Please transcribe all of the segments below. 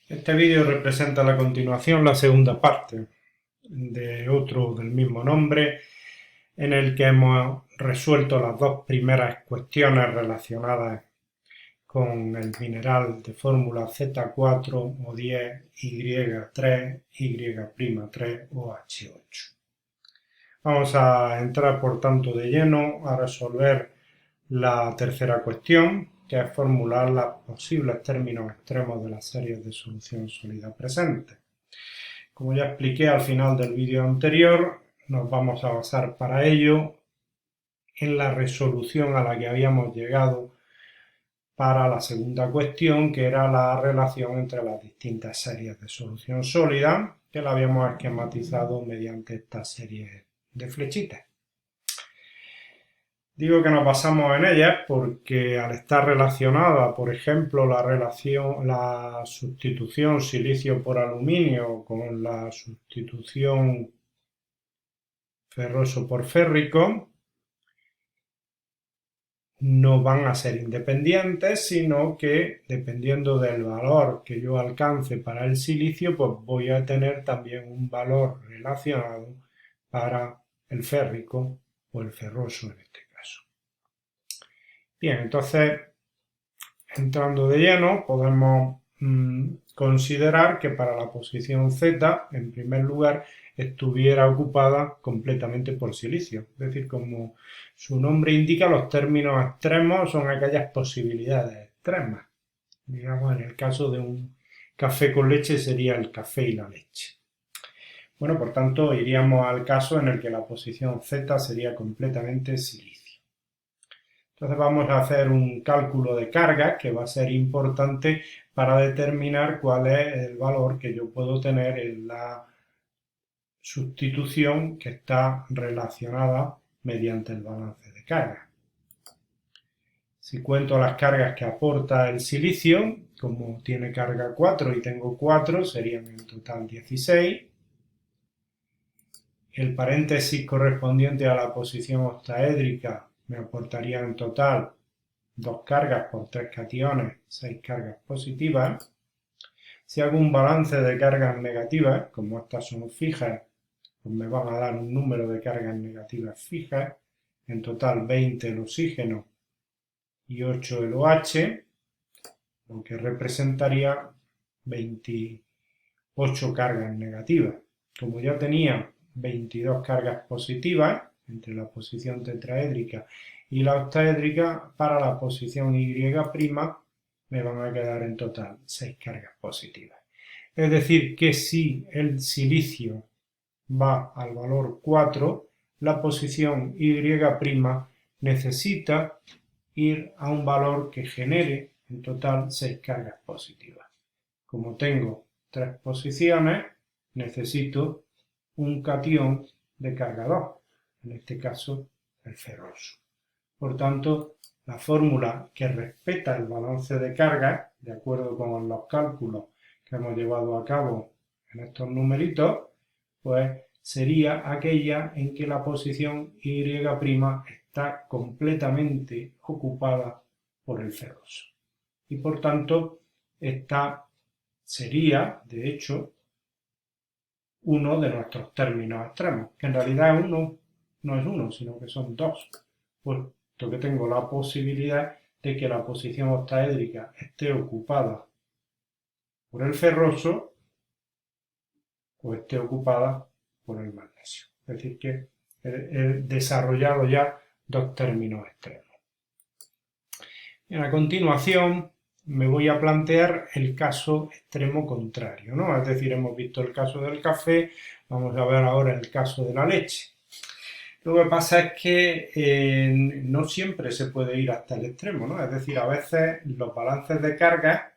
Este vídeo representa a la continuación la segunda parte de otro del mismo nombre, en el que hemos resuelto las dos primeras cuestiones relacionadas con el mineral de fórmula Z4 o 10 Y3 Y'3 OH8. Vamos a entrar por tanto de lleno a resolver la tercera cuestión, que es formular los posibles términos extremos de las series de solución sólida presentes. Como ya expliqué al final del vídeo anterior, nos vamos a basar para ello en la resolución a la que habíamos llegado para la segunda cuestión, que era la relación entre las distintas series de solución sólida, que la habíamos esquematizado mediante esta serie de flechitas. Digo que nos basamos en ellas porque al estar relacionada, por ejemplo, la sustitución silicio por aluminio con la sustitución ferroso por férrico, no van a ser independientes, sino que dependiendo del valor que yo alcance para el silicio, pues voy a tener también un valor relacionado para el férrico o el ferroso en este caso. Bien, entonces, entrando de lleno, podemos considerar que para la posición Z, en primer lugar, estuviera ocupada completamente por silicio. Es decir, como su nombre indica, los términos extremos son aquellas posibilidades extremas. Digamos, en el caso de un café con leche sería el café y la leche. Bueno, por tanto, iríamos al caso en el que la posición Z sería completamente silicio. Entonces vamos a hacer un cálculo de carga que va a ser importante para determinar cuál es el valor que yo puedo tener en la sustitución que está relacionada mediante el balance de carga. Si cuento las cargas que aporta el silicio, como tiene carga 4 y tengo 4, serían en total 16. El paréntesis correspondiente a la posición octaédrica me aportaría en total 2 cargas por 3 cationes, 6 cargas positivas. Si hago un balance de cargas negativas, como estas son fijas, pues me van a dar un número de cargas negativas fijas, en total 20 el oxígeno y 8 el OH, lo que representaría 28 cargas negativas. Como ya tenía 22 cargas positivas entre la posición tetraédrica y la octaédrica, para la posición Y' me van a quedar en total 6 cargas positivas. Es decir, que si el silicio va al valor 4, la posición Y' necesita ir a un valor que genere en total 6 cargas positivas. Como tengo 3 posiciones, necesito un catión de carga 2, en este caso el ferroso. Por tanto, la fórmula que respeta el balance de cargas, de acuerdo con los cálculos que hemos llevado a cabo en estos numeritos, pues sería aquella en que la posición Y' está completamente ocupada por el ferroso. Y por tanto, esta sería, de hecho, uno de nuestros términos extremos, que en realidad uno no es uno, sino que son dos, puesto que tengo la posibilidad de que la posición octaédrica esté ocupada por el ferroso o esté ocupada por el magnesio. Es decir, que he desarrollado ya dos términos extremos. A continuación me voy a plantear el caso extremo contrario, ¿no? Es decir, hemos visto el caso del café, vamos a ver ahora el caso de la leche. Lo que pasa es que no siempre se puede ir hasta el extremo, ¿no? Es decir, a veces los balances de carga,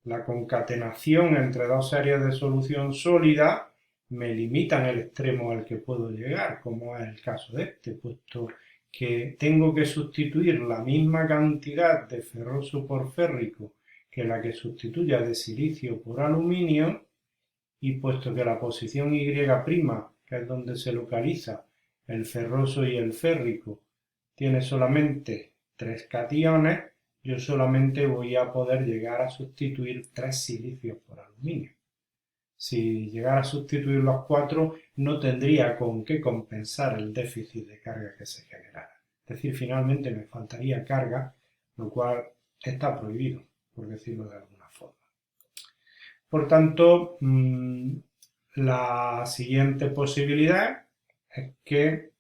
la concatenación entre dos series de solución sólida, me limitan el extremo al que puedo llegar, como es el caso de este, puesto que tengo que sustituir la misma cantidad de ferroso por férrico que la que sustituya de silicio por aluminio, y puesto que la posición Y', que es donde se localiza el ferroso y el férrico, tiene solamente 3 cationes, yo solamente voy a poder llegar a sustituir 3 silicios por aluminio. Si llegara a sustituir los 4, no tendría con qué compensar el déficit de carga que se generara. Es decir, finalmente me faltaría carga, lo cual está prohibido, por decirlo de alguna forma. Por tanto, la siguiente posibilidad es que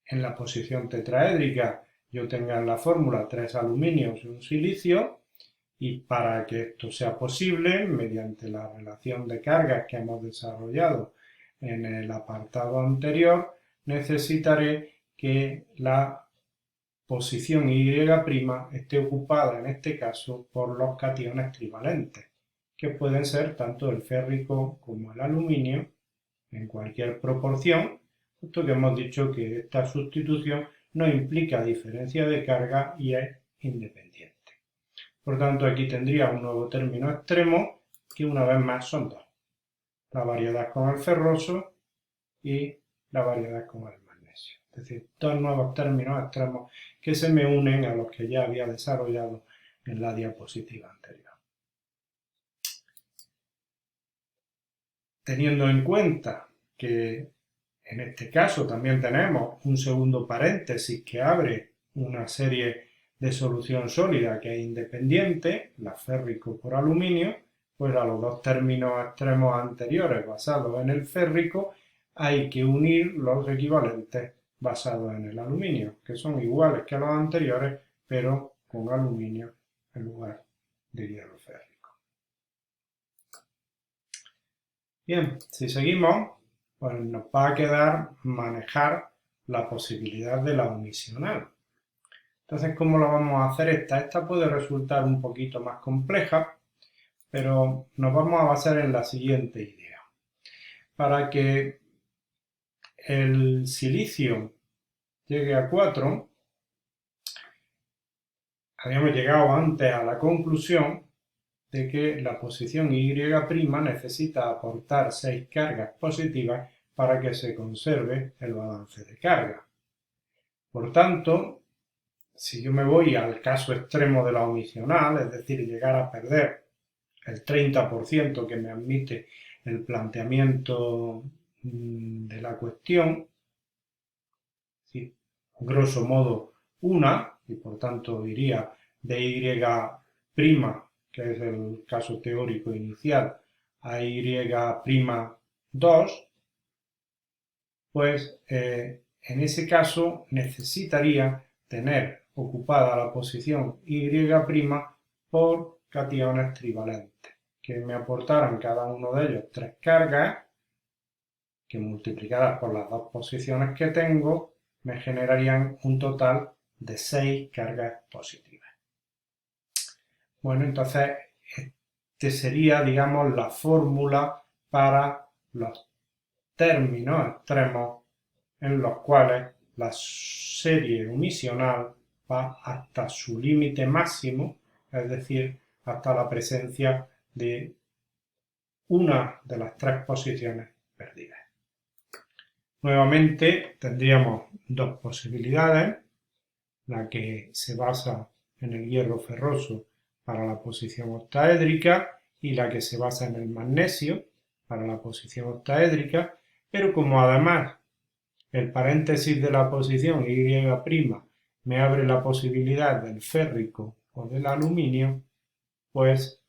en la posición tetraédrica yo tenga en la fórmula 3 aluminios y un silicio, y para que esto sea posible, mediante la relación de cargas que hemos desarrollado en el apartado anterior, necesitaré que la posición Y' esté ocupada en este caso por los cationes trivalentes, que pueden ser tanto el férrico como el aluminio en cualquier proporción, puesto que hemos dicho que esta sustitución no implica diferencia de carga y es independiente. Por tanto, aquí tendría un nuevo término extremo que una vez más son dos. La variedad con el ferroso y la variedad con el magnesio. Es decir, dos nuevos términos extremos que se me unen a los que ya había desarrollado en la diapositiva anterior. Teniendo en cuenta que en este caso también tenemos un segundo paréntesis que abre una serie de solución sólida que es independiente, la férrico por aluminio, pues a los dos términos extremos anteriores basados en el férrico hay que unir los equivalentes basados en el aluminio, que son iguales que los anteriores, pero con aluminio en lugar de hierro férrico. Bien, si seguimos, pues nos va a quedar manejar la posibilidad de la unisional. Entonces, ¿cómo lo vamos a hacer esta? Esta puede resultar un poquito más compleja, pero nos vamos a basar en la siguiente idea. Para que el silicio llegue a 4, habíamos llegado antes a la conclusión de que la posición Y' necesita aportar 6 cargas positivas para que se conserve el balance de carga. Por tanto, si yo me voy al caso extremo de la unicional, es decir, llegar a perder el 30% que me admite el planteamiento de la cuestión, ¿sí? Grosso modo una, y por tanto iría de Y', que es el caso teórico inicial, a Y'2, pues en ese caso necesitaría tener ocupada la posición Y' por cationes trivalentes, que me aportaran cada uno de ellos 3 cargas, que multiplicadas por las dos posiciones que tengo, me generarían un total de 6 cargas positivas. Bueno, entonces, esta sería, digamos, la fórmula para los términos extremos en los cuales la serie unisional va hasta su límite máximo, es decir, hasta la presencia de una de las 3 posiciones perdidas. Nuevamente tendríamos dos posibilidades, la que se basa en el hierro ferroso para la posición octaédrica y la que se basa en el magnesio para la posición octaédrica, pero como además el paréntesis de la posición Y' me abre la posibilidad del férrico o del aluminio, pues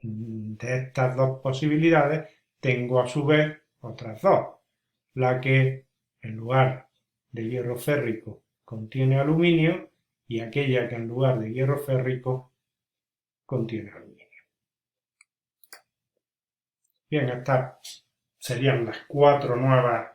de estas dos posibilidades tengo a su vez otras dos, la que en lugar de hierro férrico contiene aluminio y aquella que en lugar de hierro férrico contiene aluminio. Bien, estas serían las 4 nuevas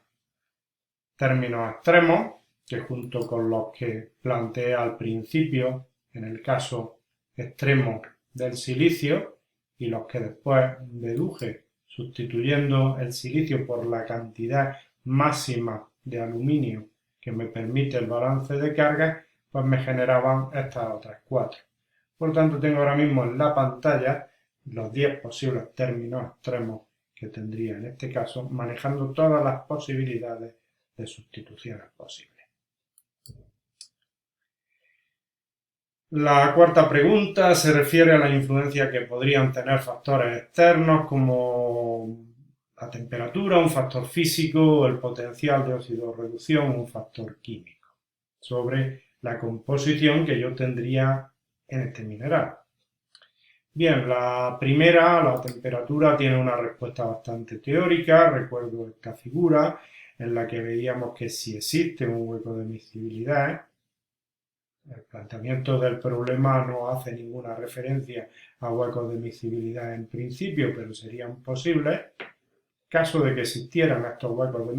términos extremos que junto con los que planteé al principio en el caso extremo del silicio y los que después deduje sustituyendo el silicio por la cantidad máxima de aluminio que me permite el balance de carga, pues me generaban estas otras 4. Por tanto, tengo ahora mismo en la pantalla los 10 posibles términos extremos que tendría en este caso, manejando todas las posibilidades de sustituciones posibles. La cuarta pregunta se refiere a la influencia que podrían tener factores externos como la temperatura, un factor físico, o el potencial de oxidorreducción, un factor químico, sobre la composición que yo tendría en este mineral. Bien, la primera, la temperatura, tiene una respuesta bastante teórica. Recuerdo esta figura en la que veíamos que si existe un hueco de miscibilidad, el planteamiento del problema no hace ninguna referencia a huecos de miscibilidad en principio, pero serían posibles. Caso de que existieran estos huecos de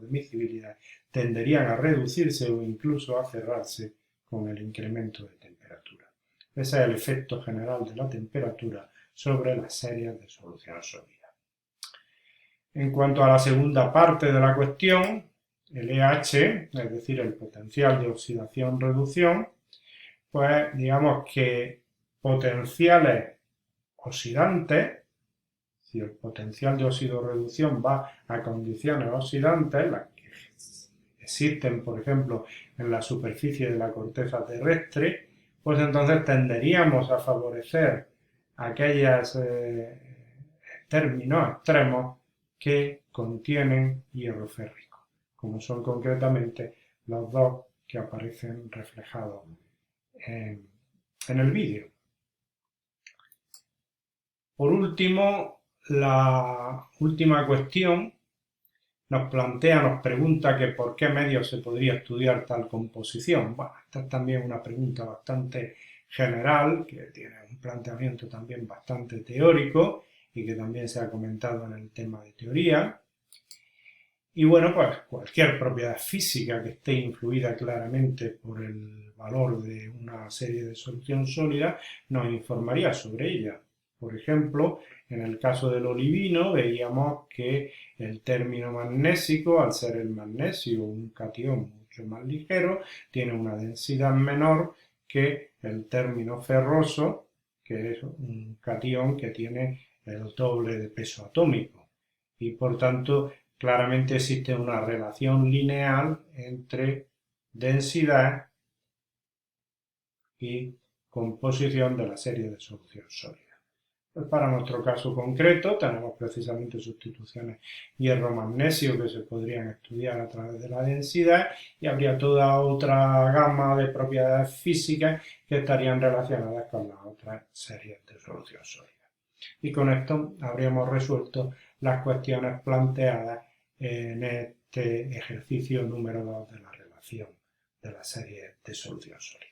miscibilidad tenderían a reducirse o incluso a cerrarse con el incremento de temperatura. Ese es el efecto general de la temperatura sobre las series de solución sólida. En cuanto a la segunda parte de la cuestión, el EH, es decir, el potencial de oxidación-reducción, pues digamos que potenciales oxidantes, si el potencial de oxidorreducción va a condiciones oxidantes, las que existen, por ejemplo, en la superficie de la corteza terrestre, pues entonces tenderíamos a favorecer aquellos términos extremos que contienen hierro férrico, como son concretamente los dos que aparecen reflejados en el vídeo. Por último, la última cuestión nos pregunta que por qué medios se podría estudiar tal composición. Bueno, esta es también una pregunta bastante general, que tiene un planteamiento también bastante teórico y que también se ha comentado en el tema de teoría. Y bueno, pues cualquier propiedad física que esté influida claramente por el valor de una serie de solución sólida nos informaría sobre ella. Por ejemplo, en el caso del olivino veíamos que el término magnésico, al ser el magnesio un catión mucho más ligero, tiene una densidad menor que el término ferroso, que es un catión que tiene el doble de peso atómico. Y por tanto, claramente existe una relación lineal entre densidad y composición de la serie de solución sólida. Pues para nuestro caso concreto tenemos precisamente sustituciones hierro-magnesio que se podrían estudiar a través de la densidad y habría toda otra gama de propiedades físicas que estarían relacionadas con las otras series de solución sólida. Y con esto habríamos resuelto las cuestiones planteadas en este ejercicio número 2 de la relación de la serie de solución sólida.